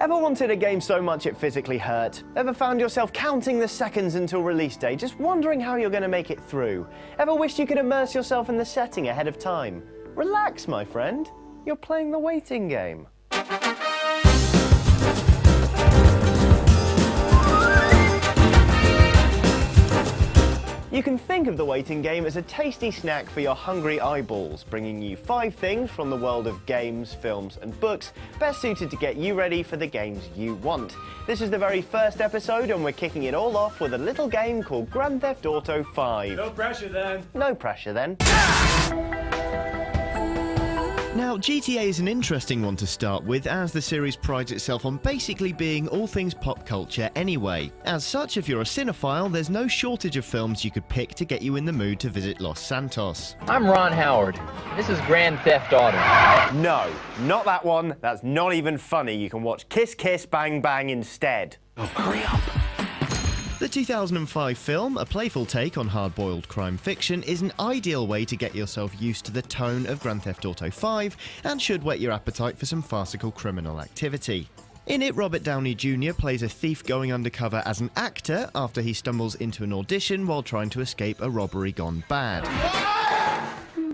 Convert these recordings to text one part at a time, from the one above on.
Ever wanted a game so much it physically hurt? Ever found yourself counting the seconds until release day, just wondering how you're going to make it through? Ever wished you could immerse yourself in the setting ahead of time? Relax, my friend. You're playing the waiting game. You can think of the waiting game as a tasty snack for your hungry eyeballs, bringing you 5 things from the world of games, films and books, best suited to get you ready for the games you want. This is the very first episode and we're kicking it all off with a little game called Grand Theft Auto 5. No pressure then. No pressure then. Now, GTA is an interesting one to start with, as the series prides itself on basically being all things pop culture anyway. As such, if you're a cinephile, there's no shortage of films you could pick to get you in the mood to visit Los Santos. I'm Ron Howard. This is Grand Theft Auto. No, not that one. That's not even funny. You can watch Kiss Kiss Bang Bang instead. Oh, hurry up. The 2005 film, a playful take on hard-boiled crime fiction, is an ideal way to get yourself used to the tone of Grand Theft Auto 5 and should whet your appetite for some farcical criminal activity. In it, Robert Downey Jr. plays a thief going undercover as an actor after he stumbles into an audition while trying to escape a robbery gone bad.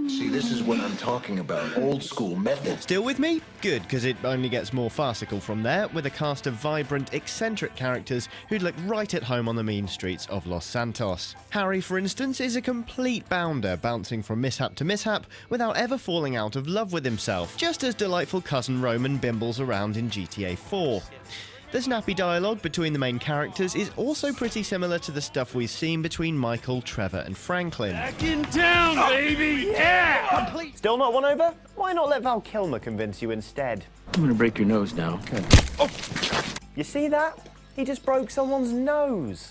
See, this is what I'm talking about. Old school method. Still with me? Good, because it only gets more farcical from there, with a cast of vibrant, eccentric characters who'd look right at home on the mean streets of Los Santos. Harry, for instance, is a complete bounder, bouncing from mishap to mishap without ever falling out of love with himself, just as delightful cousin Roman bimbles around in GTA 4. The snappy dialogue between the main characters is also pretty similar to the stuff we've seen between Michael, Trevor and Franklin. Back in town, baby! Yeah! Still not won over? Why not let Val Kilmer convince you instead? I'm gonna break your nose now. Okay. Oh. You see that? He just broke someone's nose.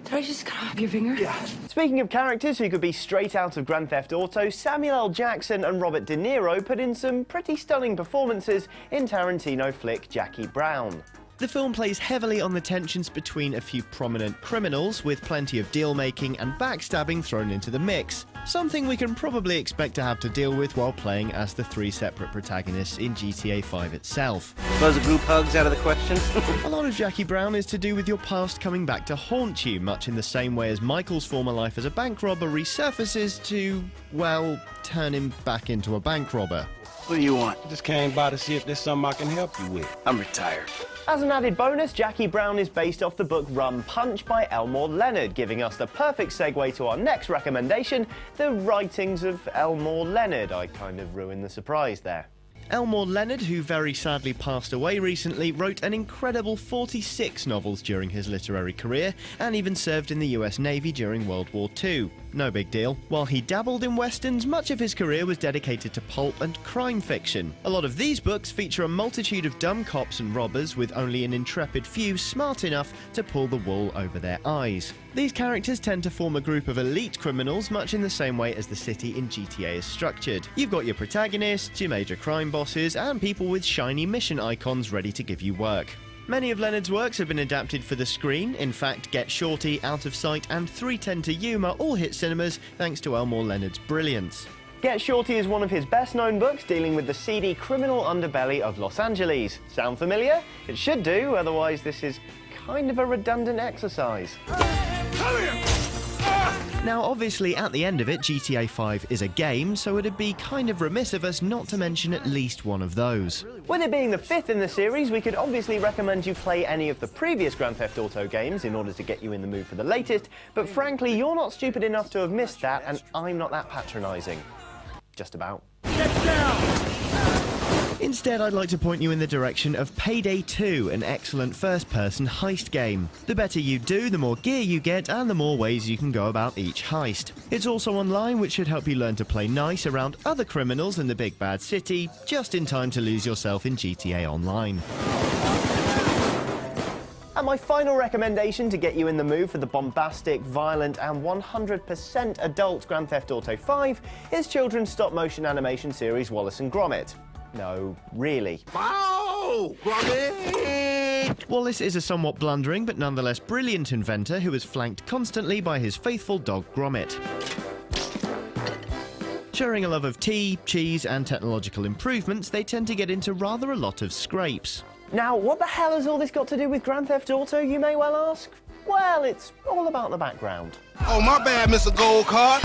Did I just cut off your finger? Yeah. Speaking of characters who could be straight out of Grand Theft Auto, Samuel L. Jackson and Robert De Niro put in some pretty stunning performances in Tarantino flick Jackie Brown. The film plays heavily on the tensions between a few prominent criminals, with plenty of deal-making and backstabbing thrown into the mix, something we can probably expect to have to deal with while playing as the 3 separate protagonists in GTA 5 itself. Suppose a group hug's out of the question? A lot of Jackie Brown is to do with your past coming back to haunt you, much in the same way as Michael's former life as a bank robber resurfaces to, well, turn him back into a bank robber. What do you want? Just came by to see if there's something I can help you with. I'm retired. As an added bonus, Jackie Brown is based off the book Rum Punch by Elmore Leonard, giving us the perfect segue to our next recommendation, the writings of Elmore Leonard. I kind of ruined the surprise there. Elmore Leonard, who very sadly passed away recently, wrote an incredible 46 novels during his literary career, and even served in the US Navy during World War II. No big deal. While he dabbled in westerns, much of his career was dedicated to pulp and crime fiction. A lot of these books feature a multitude of dumb cops and robbers, with only an intrepid few smart enough to pull the wool over their eyes. These characters tend to form a group of elite criminals, much in the same way as the city in GTA is structured. You've got your protagonists, your major crime bosses, and people with shiny mission icons ready to give you work. Many of Leonard's works have been adapted for the screen. In fact, Get Shorty, Out of Sight and 3:10 to Yuma all hit cinemas thanks to Elmore Leonard's brilliance. Get Shorty is one of his best-known books dealing with the seedy criminal underbelly of Los Angeles. Sound familiar? It should do, otherwise this is kind of a redundant exercise. Come here! Now, obviously, at the end of it, GTA 5 is a game, so it'd be kind of remiss of us not to mention at least one of those. With it being the 5th in the series, we could obviously recommend you play any of the previous Grand Theft Auto games in order to get you in the mood for the latest, but frankly, you're not stupid enough to have missed that, and I'm not that patronising. Just about. Get down! Instead, I'd like to point you in the direction of Payday 2, an excellent first-person heist game. The better you do, the more gear you get, and the more ways you can go about each heist. It's also online, which should help you learn to play nice around other criminals in the big bad city, just in time to lose yourself in GTA Online. And my final recommendation to get you in the mood for the bombastic, violent and 100% adult Grand Theft Auto 5 is children's stop-motion animation series Wallace and Gromit. No, really. Wow! Gromit! Wallace is a somewhat blundering but nonetheless brilliant inventor who is flanked constantly by his faithful dog Gromit. Sharing a love of tea, cheese, and technological improvements, they tend to get into rather a lot of scrapes. Now, what the hell has all this got to do with Grand Theft Auto, you may well ask? Well, it's all about the background. Oh, my bad, Mr. Gold Card.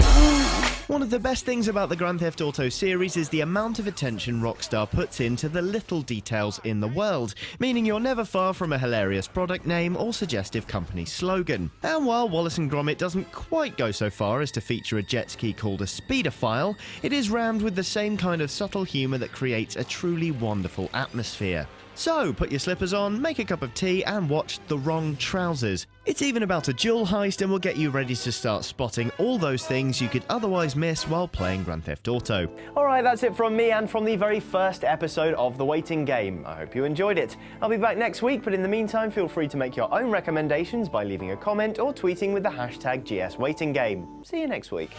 One of the best things about the Grand Theft Auto series is the amount of attention Rockstar puts into the little details in the world, meaning you're never far from a hilarious product name or suggestive company slogan. And while Wallace & Gromit doesn't quite go so far as to feature a jet ski called a speedophile, it is rammed with the same kind of subtle humour that creates a truly wonderful atmosphere. So, put your slippers on, make a cup of tea, and watch The Wrong Trousers. It's even about a jewel heist and will get you ready to start spotting all those things you could otherwise miss while playing Grand Theft Auto. Alright, that's it from me and from the very first episode of The Waiting Game. I hope you enjoyed it. I'll be back next week, but in the meantime, feel free to make your own recommendations by leaving a comment or tweeting with the hashtag GSWaitingGame. See you next week.